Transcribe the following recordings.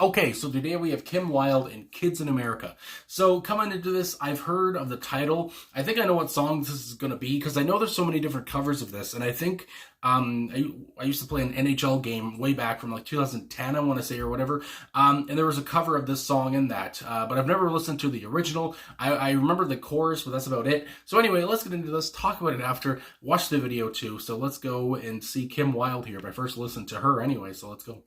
Okay, so today we have Kim Wilde and Kids in America. So coming into this, I've heard of the title. I think I know what song this is going to be because I know there's so many different covers of this. And I think I used to play an NHL game way back from like 2010, I want to say, or whatever. And there was a cover of this song in that. But I've never listened to the original. I remember the chorus, but that's about it. So anyway, let's get into this, talk about it after, watch the video too. So let's go and see Kim Wilde here. But I first listened to her anyway, so let's go.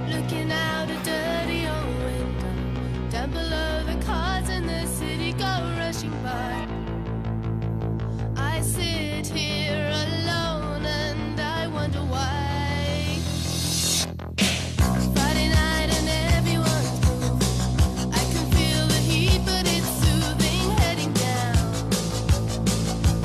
Looking out a dirty old window, down below the cars in the city go rushing by. I sit here alone and I wonder why. Friday night and everyone's moving. I can feel the heat, but it's soothing, heading down.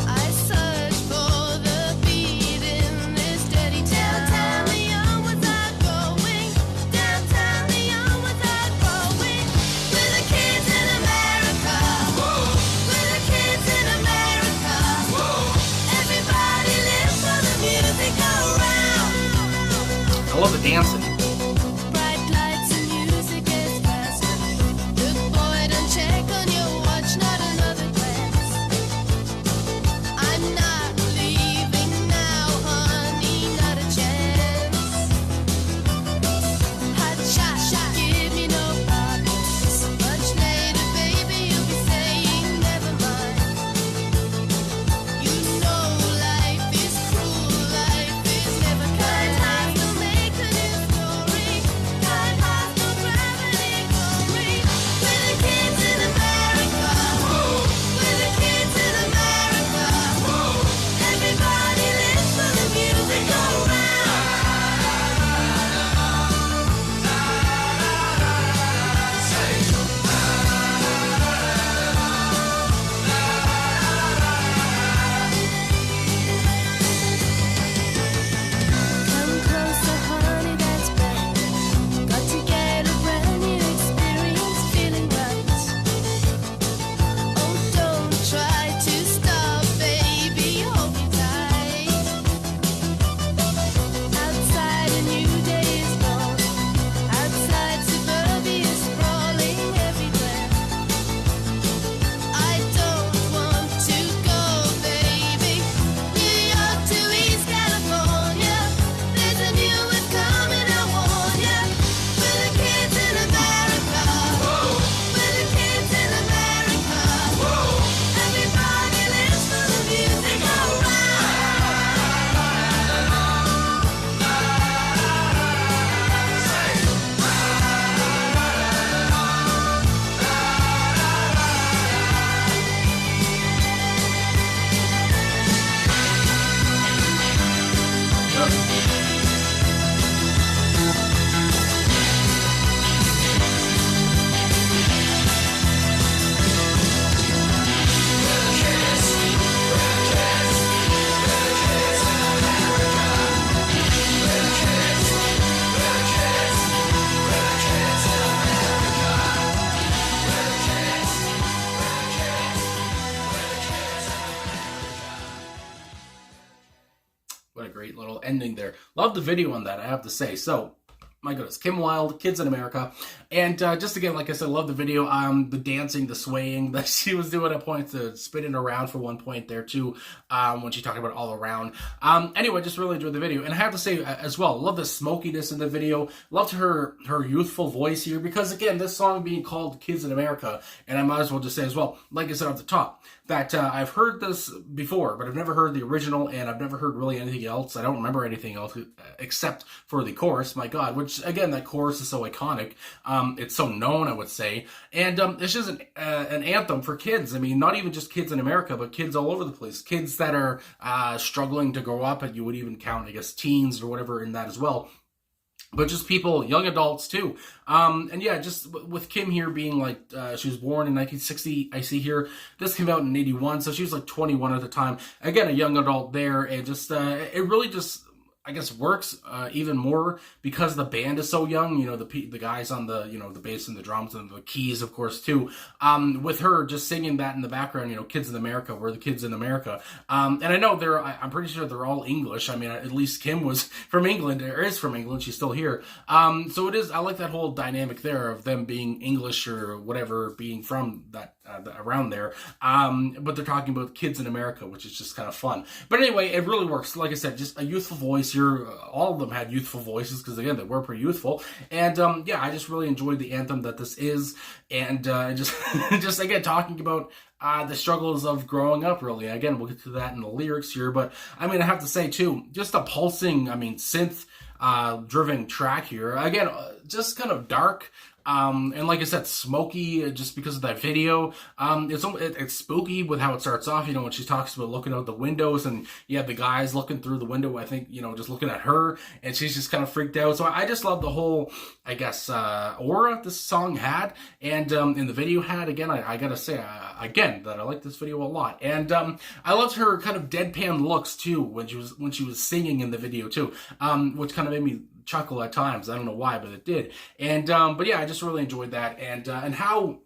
I search for the beat in this dirty town. Tell me without going downtown, the young without growing. We're the kids in America. Whoa. We're the kids in America. Whoa. Everybody lives for the music around. I love the dancing. Bright lights and music gets faster. Look, boy, don't check on your watch, not another glance. I'm not leaving now, honey, not a chance. Hot shot, give me no problems. Much later, baby, you'll be saying never mind. You know life is cruel, life is never kind. Time to make a new story. Time has no gravity glory. We're the kids in America. We're the kids in America. Everybody lives for the music around. Come closer, honey, that's better. Got to get a brand new experience, feeling right. Oh, don't try to stop, baby, hold me tight. Outside a new day is born. Outside suburbia sprawling everywhere. I don't want to go, baby. New York to East California. There's a new one coming, I warn ya. We're the kids in America. We're the kids in America. Everybody lives for the music around. What a great little ending there. Love the video on that, I have to say. So, my goodness, Kim Wilde, Kids in America. And just again, like I said, love the video. The dancing, the swaying that she was doing at points, the spinning around for one point there too, when she talked about all around. Anyway, just really enjoyed the video. And I have to say as well, love the smokiness in the video. Loved her youthful voice here because, again, this song being called Kids in America, and I might as well just say as well, like I said at the top, that I've heard this before, but I've never heard the original, and I've never heard really anything else. I don't remember anything else except for the chorus, my God, which, again, that chorus is so iconic. It's so known, I would say. And it's just an anthem for kids. I mean, not even just kids in America, but kids all over the place. Kids that are struggling to grow up, and you would even count, I guess, teens or whatever in that as well. But just people, young adults too. And yeah, just with Kim here being like, she was born in 1960, I see here. This came out in 81, so she was like 21 at the time. Again, a young adult there, and just, it really just I guess works even more because the band is so young. You know, the guys on the, you know, the bass and the drums and the keys, of course, too. With her just singing that in the background, you know, Kids in America, we're the kids in America. And I know I'm pretty sure they're all English. I mean, at least Kim was from England, or is from England. She's still here. So it is, I like that whole dynamic there of them being English or whatever, being from that, around there. But they're talking about kids in America, which is just kind of fun. But anyway, it really works. Like I said, just a youthful voice. All of them had youthful voices because, again, they were pretty youthful. And yeah, I just really enjoyed the anthem that this is, and just again talking about the struggles of growing up. Really, again, we'll get to that in the lyrics here. But I mean, I have to say too, just a pulsing, I mean, synth driven track here. Again, just kind of dark. And like I said, smoky, just because of that video. It's spooky with how it starts off, you know, when she talks about looking out the windows, and you have the guys looking through the window, I think, you know, just looking at her, and she's just kind of freaked out. So I just love the whole, I guess, aura this song had, and in the video had. Again, I gotta say, again, that I like this video a lot. And I loved her kind of deadpan looks, too, when she was singing in the video, too, which kind of made me chuckle at times. I don't know why, but it did. And but yeah, I just really enjoyed that, and how,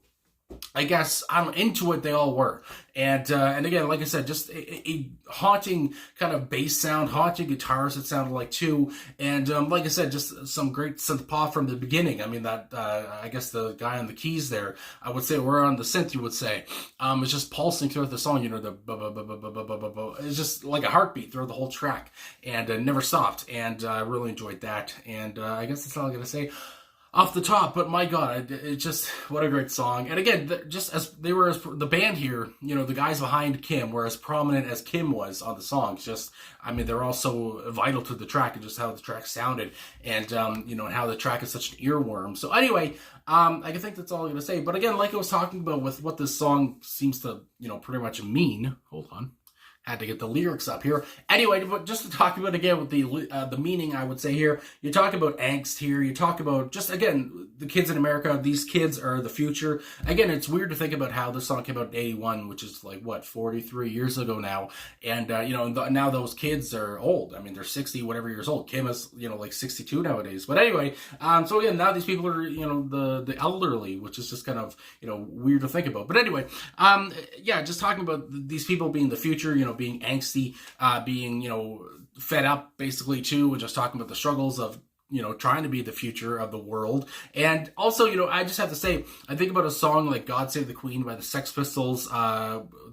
I guess, I'm into it they all were. And again, like I said, just a haunting kind of bass sound, haunting guitars, it sounded like, too. And like I said, just some great synth pop from the beginning. I mean, that I guess the guy on the keys there, I would say, we're on the synth, you would say. It's just pulsing throughout the song, you know, it's just like a heartbeat throughout the whole track, and never stopped. And I really enjoyed that. And I guess that's all I'm gonna say off the top, but my God, it just, what a great song. And again, just as they were, as the band here, you know, the guys behind Kim were as prominent as Kim was on the songs. Just, I mean, they're all so vital to the track, and just how the track sounded, and you know, and how the track is such an earworm. So anyway, I think that's all I'm gonna say. But again, like I was talking about with what this song seems to, you know, pretty much mean. Hold on. Had to get the lyrics up here. Anyway, but just to talk about, again, with the meaning, I would say here, you talk about angst here, you talk about, just, again, the kids in America, these kids are the future. Again, it's weird to think about how this song came out in 81, which is like, what, 43 years ago now, and, you know, now those kids are old. I mean, they're 60, whatever years old. Kim is, you know, like 62 nowadays. But anyway, so again, now these people are, you know, the elderly, which is just kind of, you know, weird to think about. But anyway, yeah, just talking about these people being the future, you know, being angsty, being, you know, fed up, basically, too, and just talking about the struggles of, you know, trying to be the future of the world. And also, you know, I just have to say, I think about a song like God Save the Queen by the Sex Pistols. Do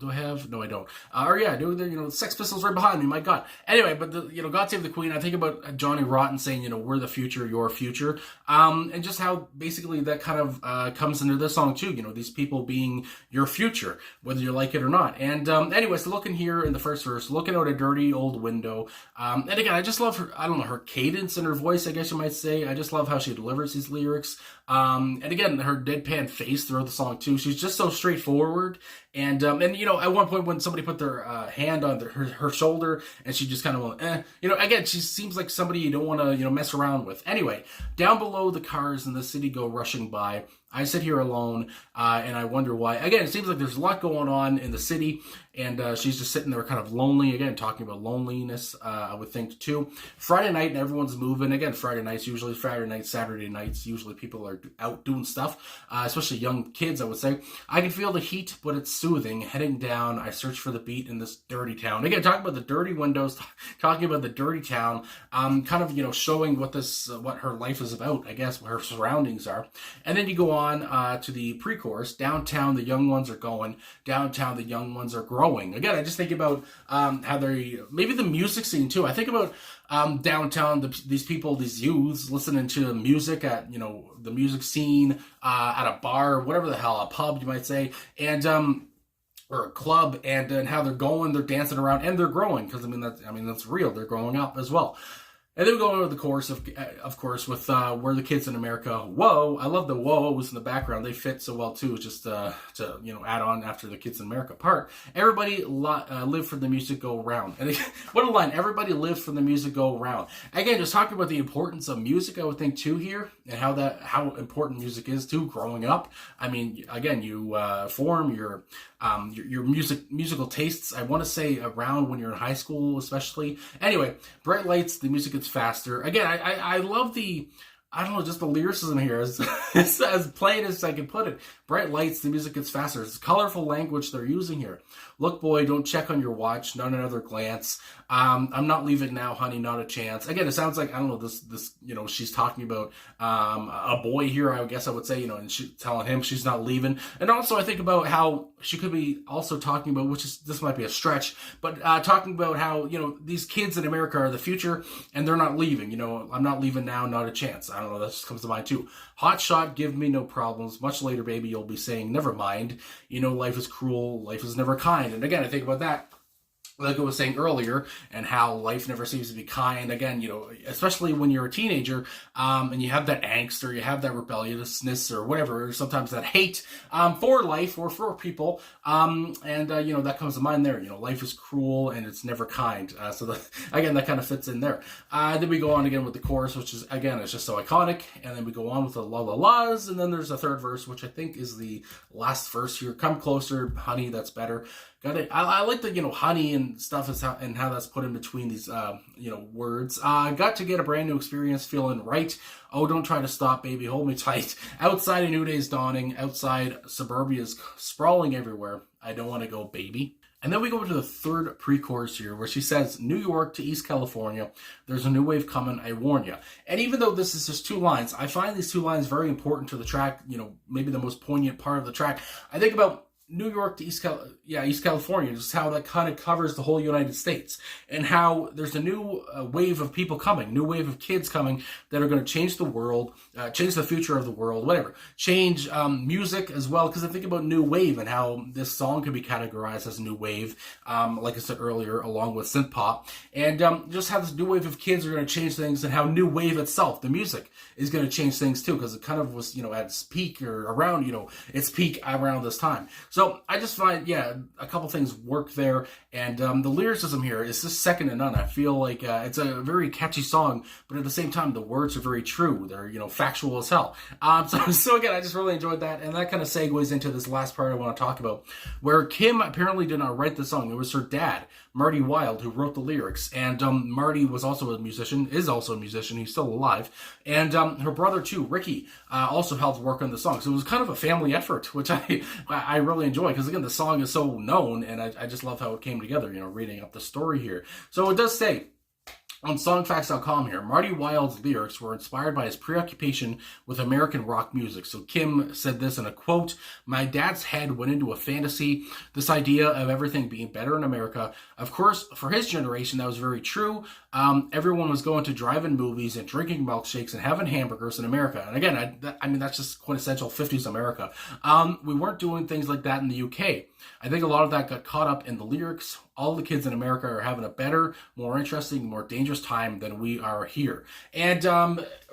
I have? No, I don't. Or yeah, you know, Sex Pistols right behind me, my God. Anyway, but you know, God Save the Queen, I think about Johnny Rotten saying, you know, we're the future, your future. And just how basically that kind of comes into this song too, you know, these people being your future, whether you like it or not. And anyway, so looking here in the first verse, looking out a dirty old window. And again, I just love her, I don't know, her cadence and her voice, I guess you might say. I just love how she delivers these lyrics. And again, her deadpan face throughout the song too. She's just so straightforward. And you know, at one point when somebody put their hand on her shoulder, and she just kind of went, you know, again, she seems like somebody you don't want to, you know, mess around with. Anyway, down below the cars in the city go rushing by. I sit here alone, and I wonder why. Again, it seems like there's a lot going on in the city, and she's just sitting there kind of lonely. Again, talking about loneliness, I would think, too. Friday night, and everyone's moving. Again, Friday nights, usually Friday nights, Saturday nights, usually people are out doing stuff, especially young kids, I would say. I can feel the heat, but it's soothing. Heading down, I search for the beat in this dirty town. Again, talking about the dirty windows, talking about the dirty town, kind of, you know, showing what her life is about, I guess, what her surroundings are. And then you go on to the pre-chorus. Downtown, the young ones are going. Downtown, the young ones are growing. Again, I just think about how they, maybe the music scene too. I think about downtown, these people, these youths listening to music at, you know, the music scene, at a bar, whatever the hell, a pub, you might say, and or a club, and how they're going, they're dancing around, and they're growing, because I mean that's real. They're growing up as well. And then we go on with the chorus, of course, with We're the Kids in America. Whoa, I love the whoa-was in the background. They fit so well, too, just to, you know, add on after the Kids in America part. Everybody live for the music go round. And what a line. Everybody lives for the music go round. Again, just talking about the importance of music, I would think, too, here, and how important music is, too, growing up. I mean, again, you form your musical tastes, I want to say, around when you're in high school, especially. Anyway, bright lights, the music gets gets faster. Again, I love the, I don't know, just the lyricism here, as plain as I can put it. Bright lights, the music gets faster. It's colorful language they're using here. Look, boy, don't check on your watch, not another glance. I'm not leaving now, honey, not a chance. Again, it sounds like, I don't know, this, she's talking about a boy here, I guess I would say, and she telling him she's not leaving. And also I think about how she could be also talking about, this might be a stretch, but talking about how, these kids in America are the future and they're not leaving. I'm not leaving now, not a chance. I don't know, that just comes to mind too. Hot shot, give me no problems. Much later, baby, you'll be saying, never mind. Life is cruel, life is never kind. And again, I think about that, like I was saying earlier, and how life never seems to be kind. Again, especially when you're a teenager, and you have that angst, or you have that rebelliousness, or whatever, or sometimes that hate for life or for people, and that comes to mind there. Life is cruel and it's never kind. So again, that kind of fits in there. Then we go on again with the chorus, which is, again, it's just so iconic, and then we go on with the la la la's, and then there's a third verse, which I think is the last verse here. Come closer, honey, that's better. I like the, honey and stuff and how that's put in between these, words. Got to get a brand new experience, feeling right. Oh, don't try to stop, baby, hold me tight. Outside, a new day's dawning. Outside, suburbia's sprawling everywhere. I don't want to go, baby. And then we go to the third pre-chorus here, where she says, New York to East California, there's a new wave coming, I warn you. And even though this is just 2 lines, I find these 2 lines very important to the track, maybe the most poignant part of the track. I think about New York to East California, just how that kind of covers the whole United States, and how there's a new wave of people coming, new wave of kids coming that are going to change the world, change the future of the world, whatever. Change music as well, because I think about new wave and how this song can be categorized as new wave, like I said earlier, along with synth pop, and just how this new wave of kids are going to change things, and how new wave itself, the music, is going to change things too, because it kind of was, at its peak, or around, its peak around this time. So I just find, a couple things work there, and the lyricism here is just second to none. I feel like it's a very catchy song, but at the same time, the words are very true. They're, factual as hell. So again, I just really enjoyed that, and that kind of segues into this last part I want to talk about, where Kim apparently did not write the song. It was her dad, Marty Wilde, who wrote the lyrics, and Marty was also a musician, is also a musician. He's still alive, and her brother too, Ricky, also helped work on the song. So it was kind of a family effort, which I really enjoy, because again, the song is so known, and I just love how it came together, reading up the story here. So it does say on songfacts.com here, Marty Wilde's lyrics were inspired by his preoccupation with American rock music. So Kim said this in a quote, my dad's head went into a fantasy, this idea of everything being better in America. Of course, for his generation, that was very true. Everyone was going to drive-in movies and drinking milkshakes and having hamburgers in America. And again, I mean, that's just quintessential 50s America. We weren't doing things like that in the UK. I think a lot of that got caught up in the lyrics. All the kids in America are having a better, more interesting, more dangerous time than we are here. And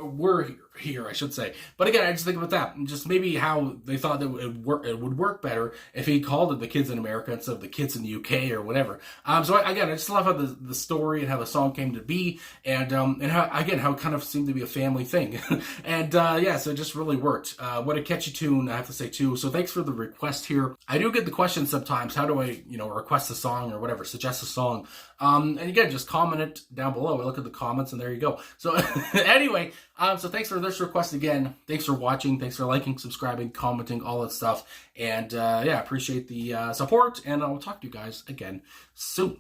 we're here, I should say. But again, I just think about that. And just maybe how they thought that it would work better if he called it the kids in America instead of the kids in the UK or whatever. So again, I just love how the story and how the song came to be. And how, again, how it kind of seemed to be a family thing. And so it just really worked. What a catchy tune, I have to say too. So thanks for the request here. I do get the question sometimes, how do I, request a song or whatever, suggest a song. And again, just comment it down below. I look at the comments and there you go. So anyway, so thanks for this request again. Thanks for watching. Thanks for liking, subscribing, commenting, all that stuff. And appreciate the support. And I will talk to you guys again soon.